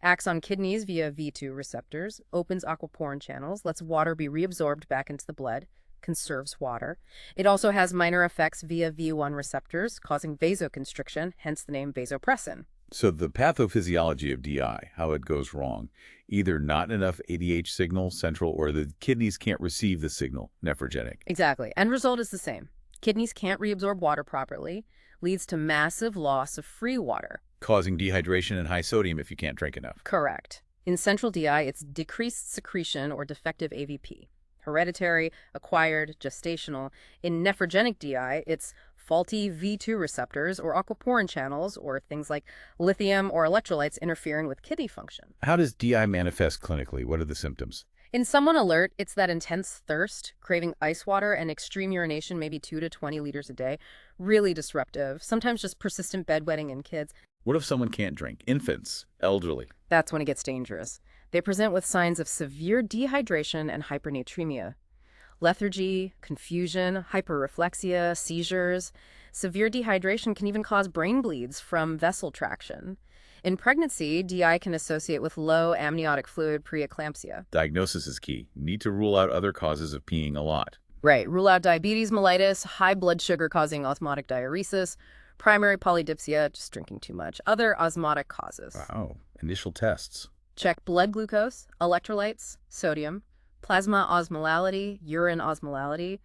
Acts on kidneys via V2 receptors, opens aquaporin channels, lets water be reabsorbed back into the blood, conserves water. It also has minor effects via V1 receptors, causing vasoconstriction, hence the name vasopressin. So the pathophysiology of DI, how it goes wrong, either not enough ADH signal, central, or the kidneys can't receive the signal, nephrogenic. Exactly. End result is the same. Kidneys can't reabsorb water properly, leads to massive loss of free water. Causing dehydration and high sodium if you can't drink enough. Correct. In central DI, it's decreased secretion or defective AVP. Hereditary, acquired, gestational. In nephrogenic DI, it's faulty V2 receptors or aquaporin channels or things like lithium or electrolytes interfering with kidney function. How does DI manifest clinically? What are the symptoms? In someone alert, it's that intense thirst, craving ice water, and extreme urination, maybe 2 to 20 liters a day. Really disruptive. Sometimes just persistent bedwetting in kids. What if someone can't drink? Infants, elderly. That's when it gets dangerous. They present with signs of severe dehydration and hypernatremia. Lethargy, confusion, hyperreflexia, seizures. Severe dehydration can even cause brain bleeds from vessel traction. In pregnancy, DI can associate with low amniotic fluid preeclampsia. Diagnosis is key. Need to rule out other causes of peeing a lot. Right. Rule out diabetes mellitus, high blood sugar causing osmotic diuresis, primary polydipsia, just drinking too much, other osmotic causes. Wow. Initial tests. Check blood glucose, electrolytes, sodium, plasma osmolality, urine osmolality.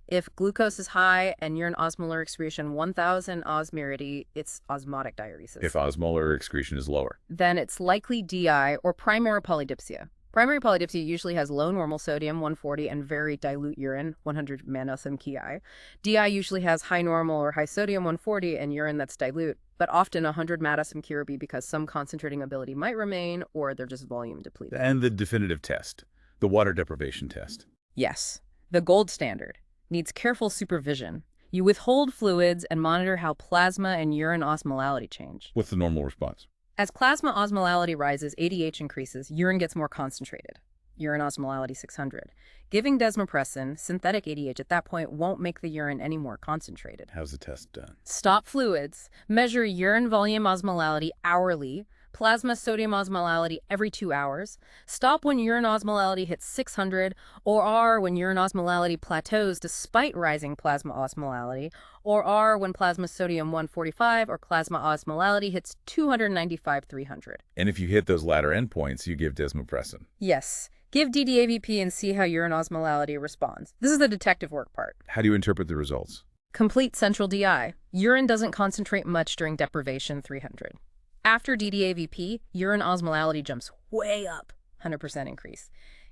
If glucose is high and urine osmolar excretion 1,000 osmolarity, it's osmotic diuresis. If osmolar excretion is lower. Then it's likely DI or primary polydipsia. Primary polydipsia usually has low normal sodium, 140, and very dilute urine, 100 mSmKi. DI usually has high normal or high sodium, 140, and urine that's dilute, but often 100 mSmKi because some concentrating ability might remain or they're just volume depleted. And the definitive test, the water deprivation test. Yes, the gold standard. Needs careful supervision. You withhold fluids and monitor how plasma and urine osmolality change. What's the normal response? As plasma osmolality rises, ADH increases, urine gets more concentrated. Urine osmolality 600. Giving desmopressin, synthetic ADH at that point won't make the urine any more concentrated. How's the test done? Stop fluids. Measure urine volume osmolality hourly. Plasma sodium osmolality every 2 hours. Stop when urine osmolality hits 600, or R when urine osmolality plateaus despite rising plasma osmolality, or R when plasma sodium 145 or plasma osmolality hits 295-300. And if you hit those latter endpoints, you give desmopressin. Yes. Give DDAVP and see how urine osmolality responds. This is the detective work part. How do you interpret the results? Complete central DI. Urine doesn't concentrate much during deprivation 300. After DDAVP, urine osmolality jumps way up, 100% increase.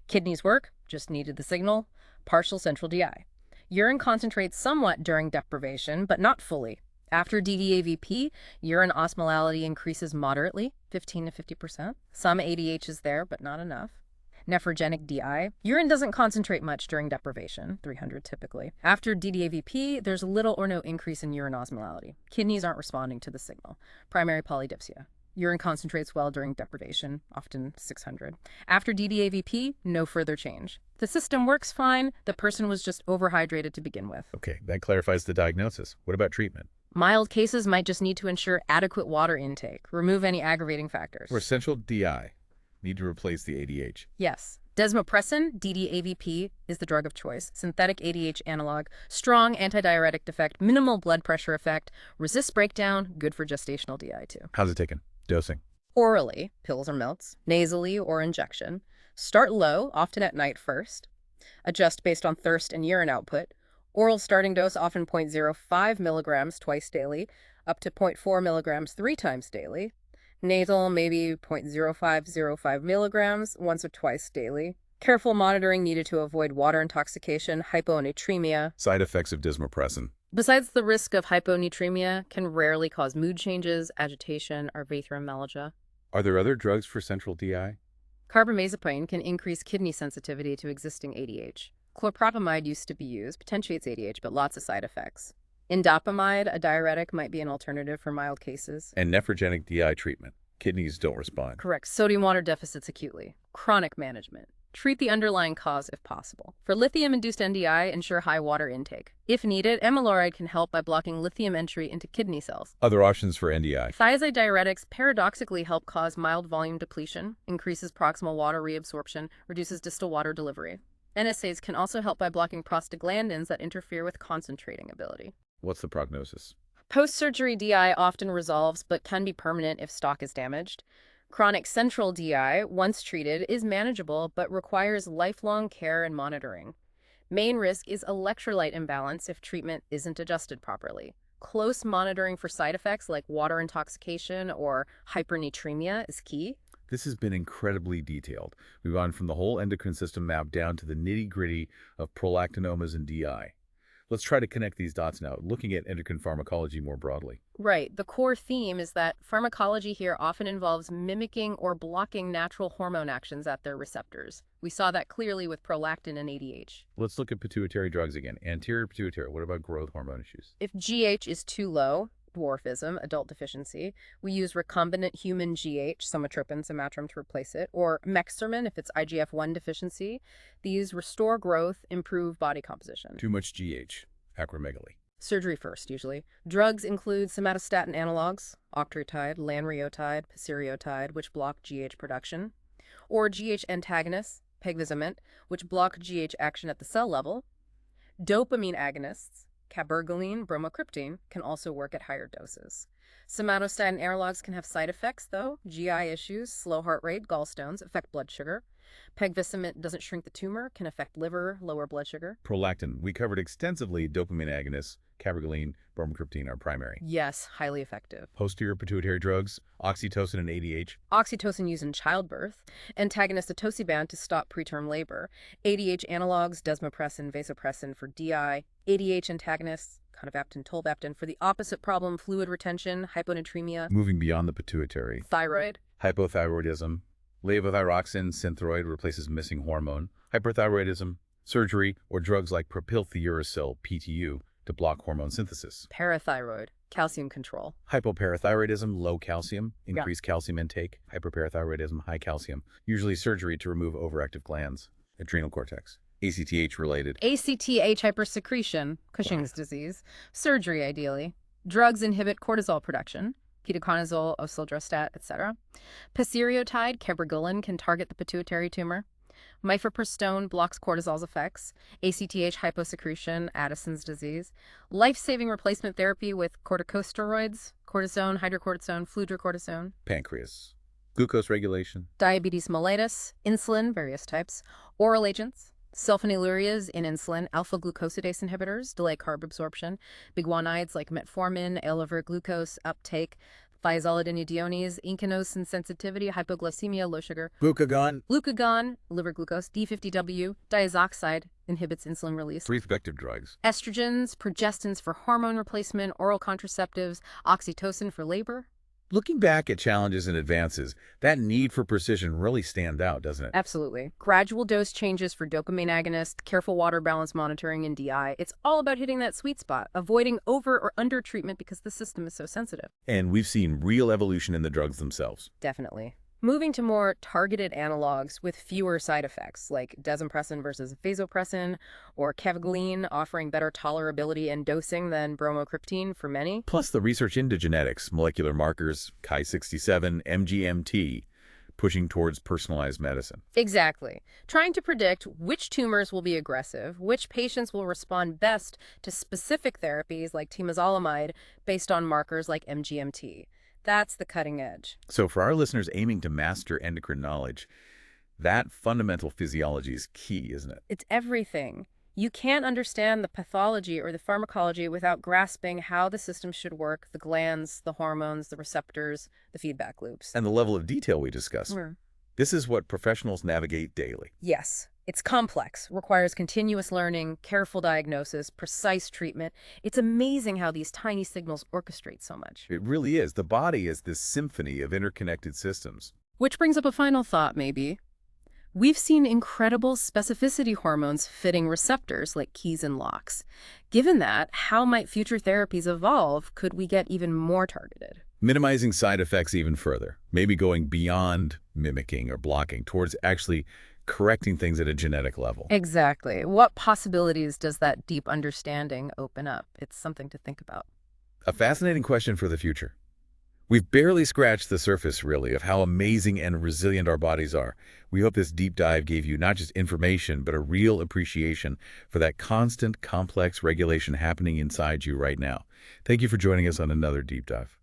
Kidneys work, just needed the signal, partial central DI. Urine concentrates somewhat during deprivation, but not fully. After DDAVP, urine osmolality increases moderately, 15 to 50%. Some ADH is there, but not enough. Nephrogenic DI. Urine doesn't concentrate much during deprivation, 300 typically. After DDAVP, there's little or no increase in urine osmolality. Kidneys aren't responding to the signal. Primary polydipsia. Urine concentrates well during deprivation, often 600. After DDAVP, no further change. The system works fine. The person was just overhydrated to begin with. Okay, that clarifies the diagnosis. What about treatment? Mild cases might just need to ensure adequate water intake, remove any aggravating factors. For essential DI, need to replace the ADH. Yes. Desmopressin, DDAVP, is the drug of choice. Synthetic ADH analog, strong antidiuretic effect, minimal blood pressure effect, resists breakdown, good for gestational DI too. How's it taken? Dosing. Orally, pills or melts, nasally or injection. Start low, often at night first. Adjust based on thirst and urine output. Oral starting dose often 0.05 milligrams twice daily, up to 0.4 milligrams 3 times daily. Nasal, maybe 0.0505 milligrams once or twice daily. Careful monitoring needed to avoid water intoxication, hyponatremia. Side effects of desmopressin. Besides the risk of hyponatremia, can rarely cause mood changes, agitation, or vasopressin. Are there other drugs for central DI? Carbamazepine can increase kidney sensitivity to existing ADH. Chlorpropamide used to be used, potentiates ADH, but lots of side effects. Indapamide, a diuretic, might be an alternative for mild cases. And nephrogenic DI treatment. Kidneys don't respond. Correct. Sodium water deficits acutely. Chronic management. Treat the underlying cause if possible. For lithium-induced NDI, ensure high water intake. If needed, amiloride can help by blocking lithium entry into kidney cells. Other options for NDI. Thiazide diuretics paradoxically help cause mild volume depletion, increases proximal water reabsorption, reduces distal water delivery. NSAIDs can also help by blocking prostaglandins that interfere with concentrating ability. What's the prognosis? Post-surgery DI often resolves but can be permanent if stock is damaged. Chronic central DI, once treated, is manageable but requires lifelong care and monitoring. Main risk is electrolyte imbalance if treatment isn't adjusted properly. Close monitoring for side effects like water intoxication or hypernatremia is key. This has been incredibly detailed. We've gone from the whole endocrine system map down to the nitty-gritty of prolactinomas and DI. Let's try to connect these dots now, looking at endocrine pharmacology more broadly. Right. The core theme is that pharmacology here often involves mimicking or blocking natural hormone actions at their receptors. We saw that clearly with prolactin and ADH. Let's look at pituitary drugs again. Anterior pituitary, what about growth hormone issues? If GH is too low, dwarfism, adult deficiency, we use recombinant human GH, somatropin, somatrum, to replace it, or mexermin if it's IGF-1 deficiency. These restore growth, improve body composition. Too much GH, acromegaly. Surgery first, usually. Drugs include somatostatin analogues, octreotide, lanreotide, pasireotide, which block GH production, or GH antagonists, pegvisomant, which block GH action at the cell level. Dopamine agonists, cabergoline, bromocriptine, can also work at higher doses. Somatostatin analogues can have side effects, though. GI issues, slow heart rate, gallstones, affect blood sugar. Pegvisomant doesn't shrink the tumor, can affect liver, lower blood sugar. Prolactin. We covered extensively dopamine agonists, cabergoline, bromocriptine are primary. Yes, highly effective. Posterior pituitary drugs, oxytocin and ADH. Oxytocin used in childbirth. Antagonist atosiban to stop preterm labor. ADH analogues, desmopressin, vasopressin for DI. ADH antagonists, conivaptan, tolvaptan for the opposite problem, fluid retention, hyponatremia. Moving beyond the pituitary. Thyroid. Hypothyroidism. Levothyroxine synthroid replaces missing hormone. Hyperthyroidism. Surgery or drugs like propylthiouracil, PTU, to block hormone synthesis. Parathyroid. Calcium control. Hypoparathyroidism, low calcium, increased calcium intake. Hyperparathyroidism, high calcium. Usually surgery to remove overactive glands. Adrenal cortex. ACTH related. ACTH hypersecretion, Cushing's disease. Surgery, ideally. Drugs inhibit cortisol production. Ketoconazole, osilodrostat, etc. Pasireotide, cabergoline, can target the pituitary tumor. Mifepristone blocks cortisol's effects. ACTH hyposecretion, Addison's disease. Life-saving replacement therapy with corticosteroids, cortisone, hydrocortisone, fludrocortisone. Pancreas. Glucose regulation. Diabetes mellitus, insulin, various types. Oral agents. Sulfonylureas in insulin, alpha-glucosidase inhibitors, delay carb absorption, biguanides like metformin, liver glucose uptake, thiazolidinediones, incinosine sensitivity, hypoglycemia, low sugar. Glucagon, liver glucose, D50W, diazoxide, inhibits insulin release. Reproductive drugs. Estrogens, progestins for hormone replacement, oral contraceptives, oxytocin for labor. Looking back at challenges and advances, that need for precision really stands out, doesn't it? Absolutely. Gradual dose changes for dopamine agonist, careful water balance monitoring in DI. It's all about hitting that sweet spot, avoiding over or under treatment because the system is so sensitive. And we've seen real evolution in the drugs themselves. Definitely. Moving to more targeted analogs with fewer side effects, like desmopressin versus vasopressin, or cabergoline offering better tolerability and dosing than bromocriptine for many. Plus the research into genetics, molecular markers, Ki-67, MGMT, pushing towards personalized medicine. Exactly. Trying to predict which tumors will be aggressive, which patients will respond best to specific therapies like temozolomide based on markers like MGMT. That's the cutting edge. So for our listeners aiming to master endocrine knowledge, that fundamental physiology is key, isn't it? It's everything. You can't understand the pathology or the pharmacology without grasping how the system should work, the glands, the hormones, the receptors, the feedback loops. And the level of detail we discussed. This is what professionals navigate daily. Yes, it's complex, requires continuous learning, careful diagnosis, precise treatment. It's amazing how these tiny signals orchestrate so much. It really is. The body is this symphony of interconnected systems. Which brings up a final thought, maybe. We've seen incredible specificity hormones fitting receptors like keys and locks. Given that, how might future therapies evolve? Could we get even more targeted? Minimizing side effects even further, maybe going beyond mimicking or blocking towards actually correcting things at a genetic level. Exactly. What possibilities does that deep understanding open up? It's something to think about. A fascinating question for the future. We've barely scratched the surface, really, of how amazing and resilient our bodies are. We hope this deep dive gave you not just information, but a real appreciation for that constant, complex regulation happening inside you right now. Thank you for joining us on another deep dive.